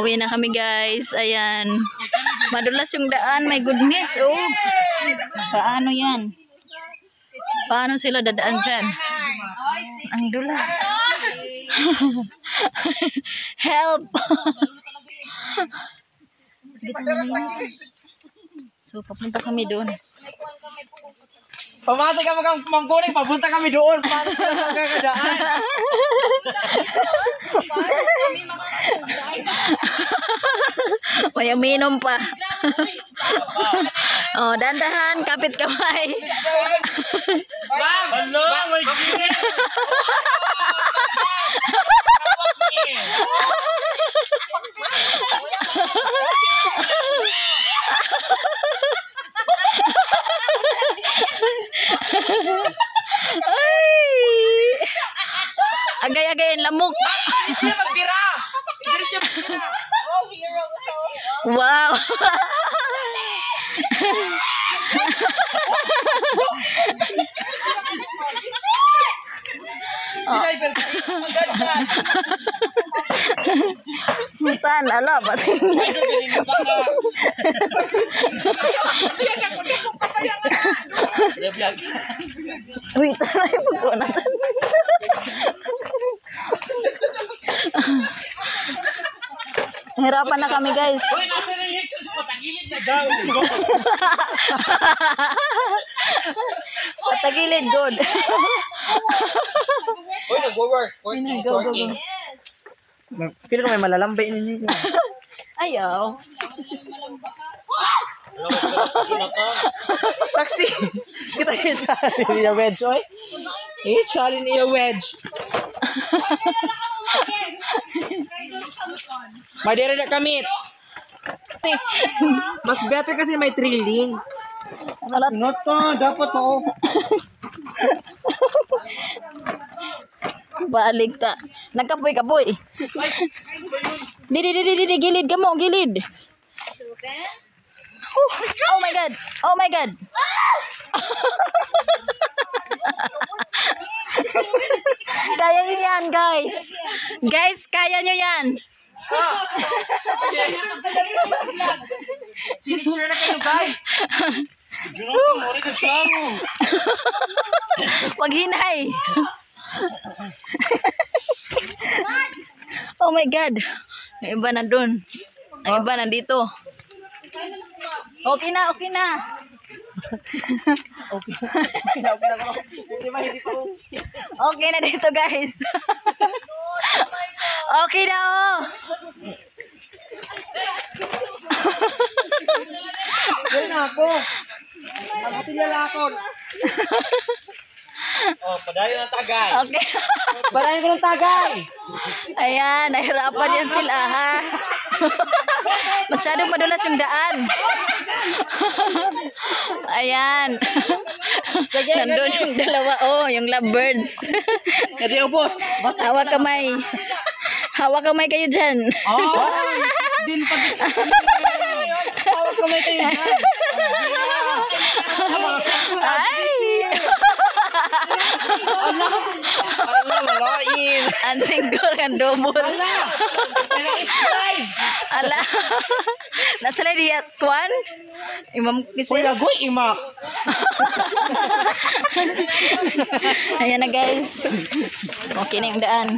Uwi na kami guys. Ayan. Madulas yung daan. My goodness. Oh. Paano yan? Paano sila dadaan dyan? Ang dulas. Help! So, papunta kami doon. Pamati ka magkuring, papunta kami doon. Paano ka magkakadaan? May uminom pa. Oh, dandahan, kapit kamay. Ma'am! Hello! May gilid! Ay! Agay-agayin lamok. Hindi siya magbira! Hindi siya magbira! Wow! Tan, ala ba? Uy, tanay po na. Hirapan na kami, guys. Uy, nasa na yung hectors? Patagilid na daw! Patagilid, good. Uy, nag-work. It's working. Feel ko may malalambay ninyo. Ayaw. Taxi! Kita yung Charlie niya wedge, oy. Eh, Charlie niya wedge. Madira na kami. Mas better kasi may thrilling. Not to, dapat mo. Balik ta. Nagkapoy-kapoy. Di, gilid ka mo, gilid. Oh my God. Oh my God. Kaya nyo yan, guys. Guys, kaya nyo yan. Chinicture na kayo, guys. Wag hinay. Oh my God. Ang iba na dun. Ang iba nandito. Okay na, okay na. Okay na dito, guys. Okay na, oh. Gawin na ako. Ako silala ako. Oh, padayon ang tagay. Okay. Barayin ko ng tagay. Ayan, nahirapan yan sila, ha? Masyadong madulas yung daan. Ayan. Nandun yung dalawa, oh, yung lovebirds. Kadi ubos. Hawak kamay. Hawak kamay kayo dyan. Oh, din pa. Hawak kamay kayo dyan. Ay! Ala, malain. Ang single ang double. Ala. Nasa lady at Kwan? Imam kasi. Uy, lagoy, imak. Ayan na, guys. Okay na yung daan.